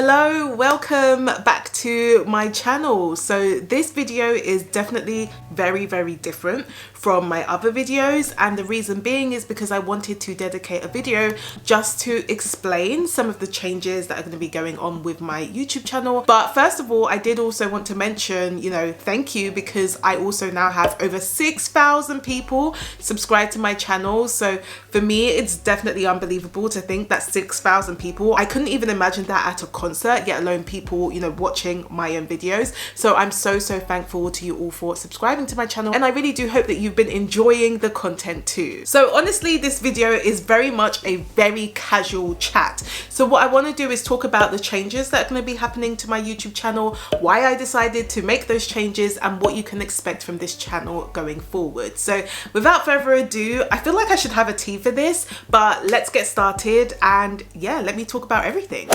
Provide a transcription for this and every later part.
Hello, welcome back to my channel. So this video is definitely very different from my other videos, and the reason being is because I wanted to dedicate a video just to explain some of the changes that are going to be going on with my YouTube channel. But first of all, I did also want to mention, thank you, because I also now have over 6,000 people subscribed to my channel. So for me, it's definitely unbelievable to think that 6,000 people, I couldn't even imagine that at a concert, yet alone people, watching my own videos. So I'm so thankful to you all for subscribing to my channel, and I really do hope that you've been enjoying the content too. So honestly, this video is very much a very casual chat. So what I want to do is talk about the changes that are going to be happening to my YouTube channel, why I decided to make those changes, and what you can expect from this channel going forward. So without further ado, I feel like I should have a tea for this, but let's get started, and yeah, let me talk about everything.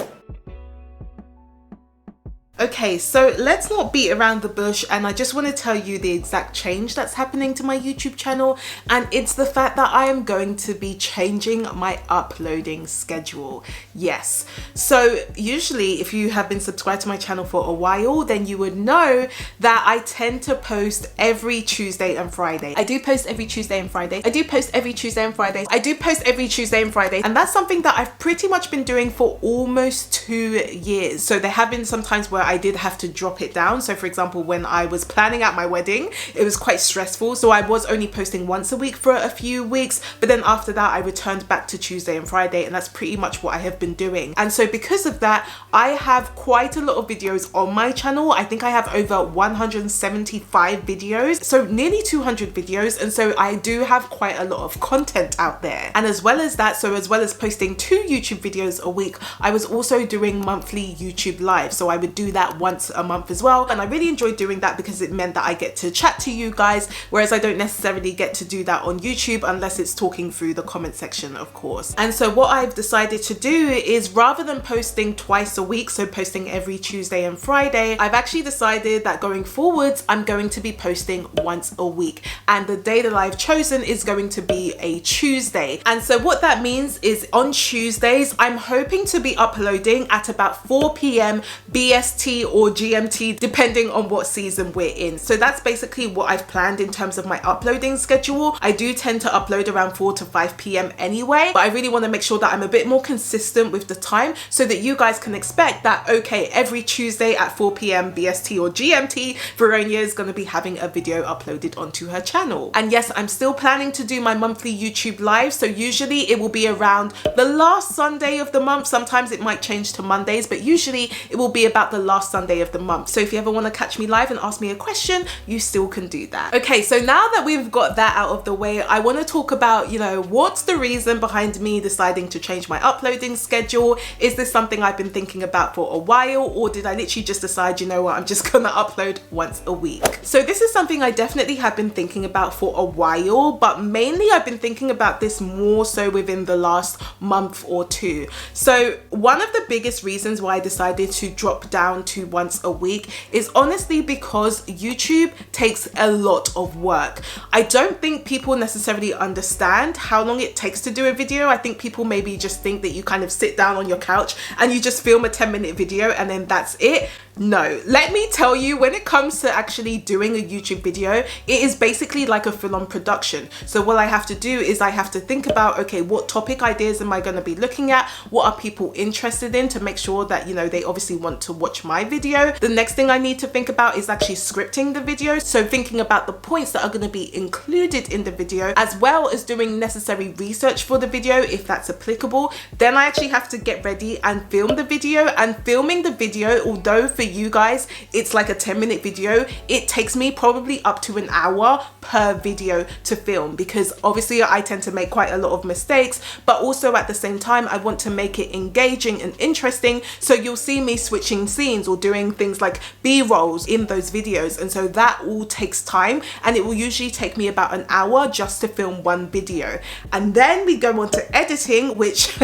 Okay, so let's not beat around the bush, and I just want to tell you the exact change that's happening to my YouTube channel, and it's the fact that I am going to be changing my uploading schedule. Yes, so usually if you have been subscribed to my channel for a while, then you would know that I tend to post every Tuesday and Friday. I do post every Tuesday and Friday. I do post every Tuesday and Friday. I do post every Tuesday and Friday, and that's something that I've pretty much been doing for almost 2 years. So there have been some times where I did have to drop it down. So for example, when I was planning out my wedding, it was quite stressful, so I was only posting once a week for a few weeks, but then after that I returned back to Tuesday and Friday, and that's pretty much what I have been doing. And so because of that, I have quite a lot of videos on my channel. I think I have over 175 videos, so nearly 200 videos, and so I do have quite a lot of content out there. And as well as that, so as well as posting 2 YouTube videos a week, I was also doing monthly YouTube live, so I would do that once a month as well, and I really enjoyed doing that because it meant that I get to chat to you guys, whereas I don't necessarily get to do that on YouTube unless it's talking through the comment section, of course. And so what I've decided to do is, rather than posting twice a week, so posting every Tuesday and Friday, I've actually decided that going forwards I'm going to be posting once a week, and the day that I've chosen is going to be a Tuesday. And so what that means is on Tuesdays I'm hoping to be uploading at about 4 p.m. BST or GMT, depending on what season we're in. So that's basically what I've planned in terms of my uploading schedule. I do tend to upload around 4 to 5 p.m. anyway, but I really want to make sure that I'm a bit more consistent with the time so that you guys can expect that, okay, every Tuesday at 4 p.m. BST or GMT, Veronia is going to be having a video uploaded onto her channel. And yes, I'm still planning to do my monthly YouTube live, so usually it will be around the last Sunday of the month. Sometimes it might change to Mondays, but usually it will be about the last Sunday of the month. So if you ever want to catch me live and ask me a question, you still can do that. Okay, so now that we've got that out of the way, I want to talk about, what's the reason behind me deciding to change my uploading schedule? Is this something I've been thinking about for a while, or did I literally just decide, I'm just gonna upload once a week? So this is something I definitely have been thinking about for a while, but mainly I've been thinking about this more so within the last month or two. So one of the biggest reasons why I decided to drop down to once a week is honestly because YouTube takes a lot of work. I don't think people necessarily understand how long it takes to do a video. I think people maybe just think that you kind of sit down on your couch and you just film a 10-minute video and then that's it. No, let me tell you, when it comes to actually doing a YouTube video, it is basically like a full-on production. So what I have to do is I have to think about, okay, what topic ideas am I going to be looking at? What are people interested in, to make sure that, they obviously want to watch my video. The next thing I need to think about is actually scripting the video. So thinking about the points that are going to be included in the video, as well as doing necessary research for the video if that's applicable. Then I actually have to get ready and film the video, and filming the video, although for you guys it's like a 10-minute video, it takes me probably up to an hour per video to film, because obviously I tend to make quite a lot of mistakes, but also at the same time I want to make it engaging and interesting. So you'll see me switching scenes or doing things like B-rolls in those videos, and so that all takes time, and it will usually take me about an hour just to film one video. And then we go on to editing, which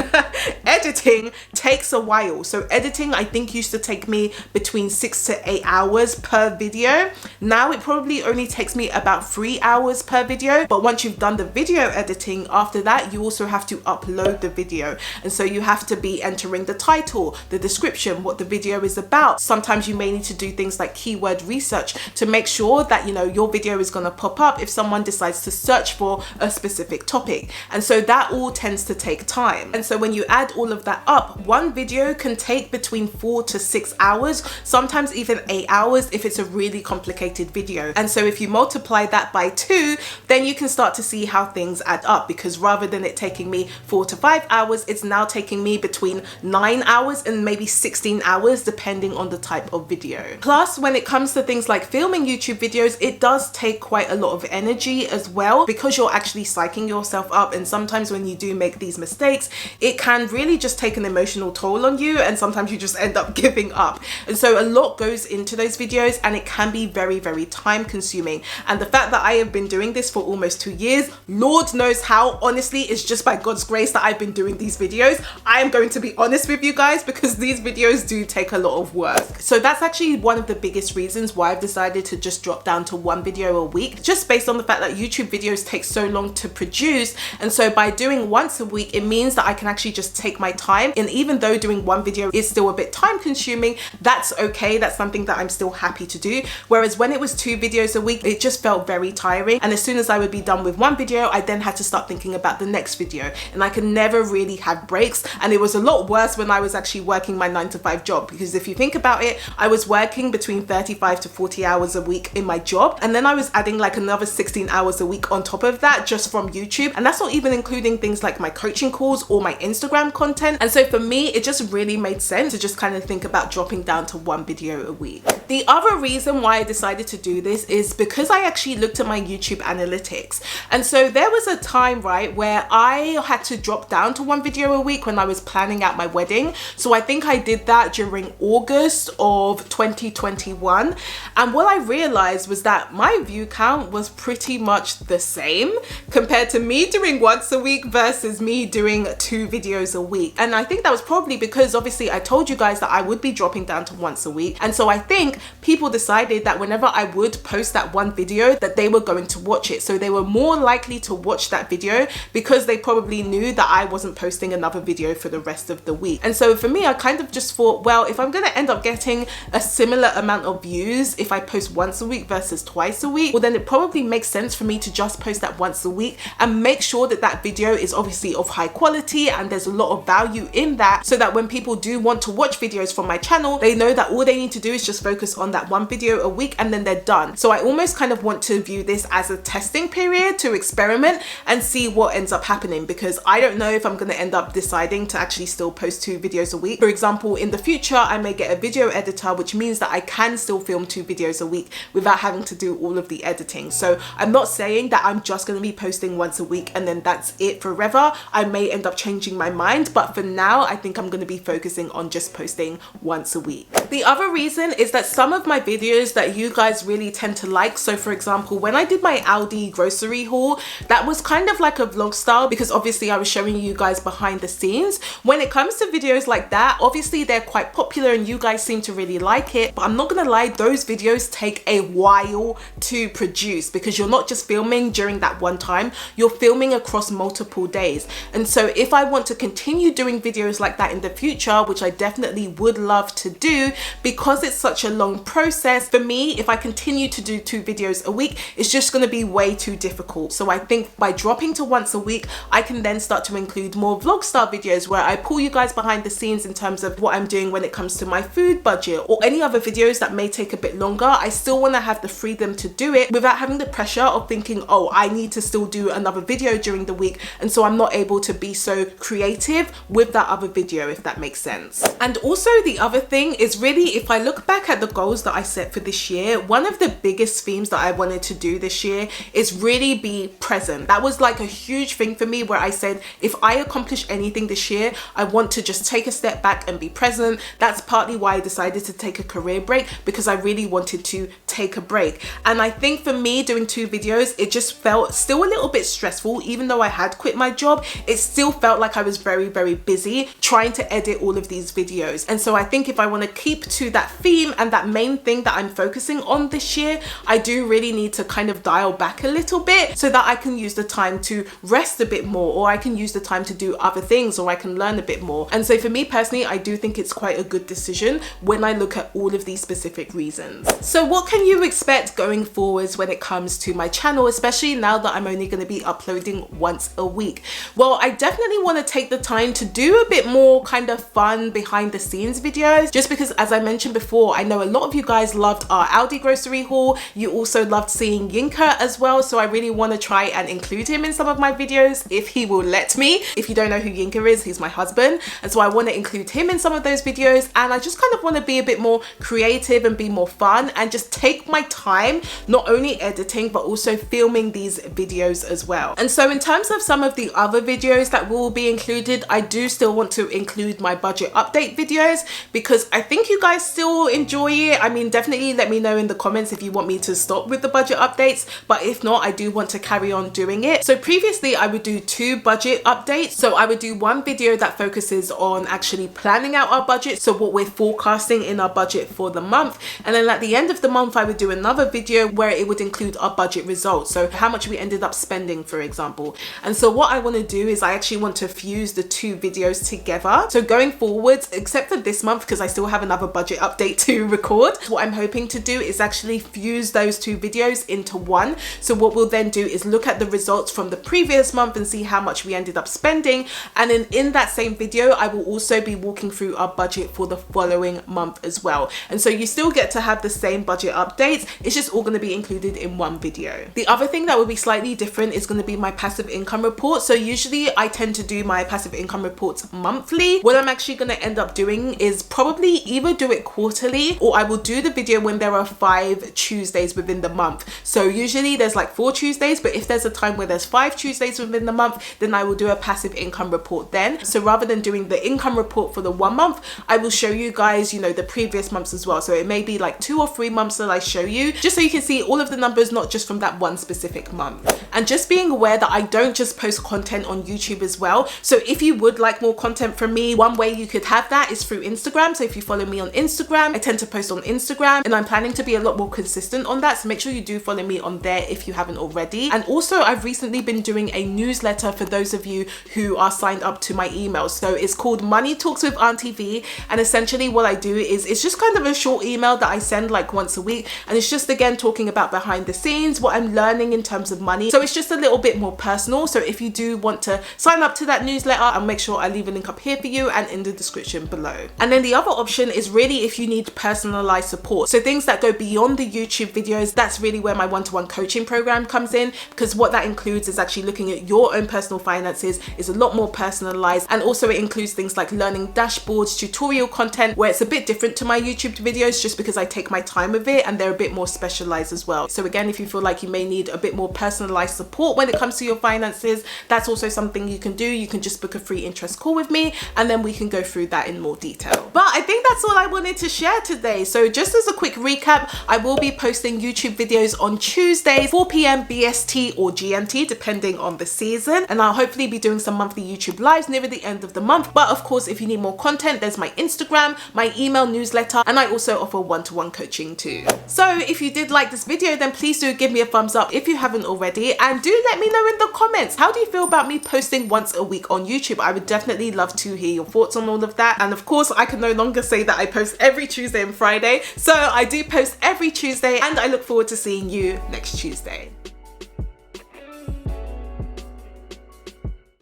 editing takes a while. So editing I think used to take me between 6 to 8 hours per video. Now it probably only takes me about 3 3 hours per video. But once you've done the video editing, after that you also have to upload the video, and so you have to be entering the title, the description, what the video is about. Sometimes you may need to do things like keyword research to make sure that, you know, your video is going to pop up if someone decides to search for a specific topic. And so that all tends to take time. And so when you add all of that up, one video can take between 4 to 6 hours, sometimes even 8 hours if it's a really complicated video. And so if you multiply that by 2, then you can start to see how things add up, because rather than it taking me 4 to 5 hours, it's now taking me between 9 hours and maybe 16 hours depending on the type of video. Plus, when it comes to things like filming YouTube videos, it does take quite a lot of energy as well, because you're actually psyching yourself up, and sometimes when you do make these mistakes, it can really just take an emotional toll on you, and sometimes you just end up giving up. And so a lot goes into those videos, and it can be very, very time consuming. And the fact that I have been doing this for almost 2 years, Lord knows how, honestly, it's just by God's grace that I've been doing these videos. I am going to be honest with you guys, because these videos do take a lot of work. So that's actually one of the biggest reasons why I've decided to just drop down to 1 video a week, just based on the fact that YouTube videos take so long to produce. And so by doing once a week, it means that I can actually just take my time. And even though doing 1 video is still a bit time consuming, that's okay. That's something that I'm still happy to do. Whereas when it was 2 videos a week, it just felt very tiring. And as soon as I would be done with 1 video, I then had to start thinking about the next video, and I could never really have breaks. And it was a lot worse when I was actually working my 9-to-5 job, because if you think about it, I was working between 35 to 40 hours a week in my job, and then I was adding like another 16 hours a week on top of that just from YouTube, and that's not even including things like my coaching calls or my Instagram content. And so for me, it just really made sense to just kind of think about dropping down to 1 video a week. The other reason why I decided to do this is because I actually looked at my YouTube analytics, and so there was a time, right, where I had to drop down to 1 video a week when I was planning out my wedding. So I think I did that during August of 2021, and what I realized was that my view count was pretty much the same compared to me doing once a week versus me doing 2 videos a week. And I think that was probably because obviously I told you guys that I would be dropping down to once a week, and so I think people decided that whenever I would post that 1 video, that they were going to watch it. So they were more likely to watch that video because they probably knew that I wasn't posting another video for the rest of the week. And so for me, I kind of just thought, well, if I'm going to end up getting a similar amount of views if I post once a week versus twice a week, well, then it probably makes sense for me to just post that once a week and make sure that that video is obviously of high quality and there's a lot of value in that, so that when people do want to watch videos from my channel, they know that all they need to do is just focus on that 1 video a week and then they're done. So I almost kind of want to view this as a testing period to experiment and see what ends up happening, because I don't know if I'm going to end up deciding to actually still post 2 videos a week. For example, in the future, I may get a video editor, which means that I can still film 2 videos a week without having to do all of the editing. So I'm not saying that I'm just going to be posting once a week and then that's it forever. I may end up changing my mind, but for now, I think I'm going to be focusing on just posting once a week. The other reason is that some of my videos that you guys really tend to like, so for example, when I did my Aldi grocery haul, that was kind of like a vlog style, because obviously I was showing you guys behind the scenes. When it comes to videos like that, obviously they're quite popular and you guys seem to really like it, but I'm not gonna lie, those videos take a while to produce, because you're not just filming during that one time, you're filming across multiple days. And so if I want to continue doing videos like that in the future, which I definitely would love to do, because it's such a long process for me, if I continue to do 2 videos a week, it's just going to be way too difficult. So I think by dropping to once a week, I can then start to include more vlog style videos where I pull you guys behind the scenes in terms of what I'm doing when it comes to my food budget, or any other videos that may take a bit longer. I still want to have the freedom to do it without having the pressure of thinking, oh, I need to still do another video during the week, and so I'm not able to be so creative with that other video, if that makes sense. And also the other thing is, really, if I look back at the goals that I set for this year, one of the biggest themes that I wanted to do this year is really be present. That was like a huge thing for me, where I said, if I accomplish anything this year, I want to just take a step back and be present. That's partly why I decided to take a career break, because I really wanted to take a break. And I think for me, doing 2 videos, it just felt still a little bit stressful. Even though I had quit my job, it still felt like I was very, very busy trying to edit all of these videos. And so I think if I want to keep to that theme and that that main thing that I'm focusing on this year, I do really need to kind of dial back a little bit so that I can use the time to rest a bit more, or I can use the time to do other things, or I can learn a bit more. And so for me personally, I do think it's quite a good decision when I look at all of these specific reasons. So what can you expect going forwards when it comes to my channel, especially now that I'm only going to be uploading once a week? Well, I definitely want to take the time to do a bit more kind of fun behind the scenes videos, just because, as I mentioned before, I know a lot of you guys loved our Aldi grocery haul. You also loved seeing Yinka as well, so I really want to try and include him in some of my videos if he will let me. If you don't know who Yinka is, he's my husband, and so I want to include him in some of those videos. And I just kind of want to be a bit more creative and be more fun and just take my time, not only editing but also filming these videos as well. And so in terms of some of the other videos that will be included, I do still want to include my budget update videos because I think you guys still enjoy it. I mean, definitely let me know in the comments if you want me to stop with the budget updates, but if not, I do want to carry on doing it. So previously I would do 2 budget updates. So I would do one video that focuses on actually planning out our budget, so what we're forecasting in our budget for the month, and then at the end of the month I would do another video where it would include our budget results, so how much we ended up spending, for example. And so what I want to do is I actually want to fuse the 2 videos together. So going forwards, except for this month because I still have another budget update to record, what I'm hoping to do is actually fuse those 2 videos into one. So what we'll then do is look at the results from the previous month and see how much we ended up spending, and then in that same video I will also be walking through our budget for the following month as well. And so you still get to have the same budget updates, it's just all going to be included in one video. The other thing that will be slightly different is going to be my passive income report. So usually I tend to do my passive income reports monthly. What I'm actually going to end up doing is probably either do it quarterly, or I will do the video when there are 5 Tuesdays within the month. So usually there's like 4 Tuesdays, but if there's a time where there's 5 Tuesdays within the month, then I will do a passive income report then. So rather than doing the income report for the 1 month, I will show you guys, you know, the previous months as well. So it may be like 2 or 3 months that I show you, just so you can see all of the numbers, not just from that one specific month. And just being aware that I don't just post content on YouTube as well. So if you would like more content from me, one way you could have that is through Instagram. So if you follow me on Instagram, I tend to post on Instagram, and I'm planning to be a lot more consistent on that. So make sure you do follow me on there if you haven't already. And also I've recently been doing a newsletter for those of you who are signed up to my email. So it's called Money Talks with Auntie V, and essentially what I do is it's just kind of a short email that I send like once a week, and it's just again talking about behind the scenes, what I'm learning in terms of money. So it's just a little bit more personal. So if you do want to sign up to that newsletter, I'll make sure I leave a link up here for you and in the description below. And then the other option is really if you need personalized support, so things that go beyond the YouTube videos. That's really where my one-to-one coaching program comes in, because what that includes is actually looking at your own personal finances. It's a lot more personalized, and also it includes things like learning dashboards, tutorial content, where it's a bit different to my YouTube videos just because I take my time with it and they're a bit more specialized as well. So again, if you feel like you may need a bit more personalized support when it comes to your finances, that's also something you can do. You can just book a free interest call with me and then we can go through that in more detail. But I think that's all I wanted to share today. So just as a quick recap, I will be posting YouTube videos on Tuesdays, 4 p.m. BST or GMT, depending on the season. And I'll hopefully be doing some monthly YouTube lives near the end of the month. But of course, if you need more content, there's my Instagram, my email newsletter, and I also offer one-to-one coaching too. So if you did like this video, then please do give me a thumbs up if you haven't already. And do let me know in the comments, how do you feel about me posting once a week on YouTube? I would definitely love to hear your thoughts on all of that. And of course, I can no longer say that I post every Tuesday and Friday. So I do post every Tuesday, and I look forward to seeing you next Tuesday.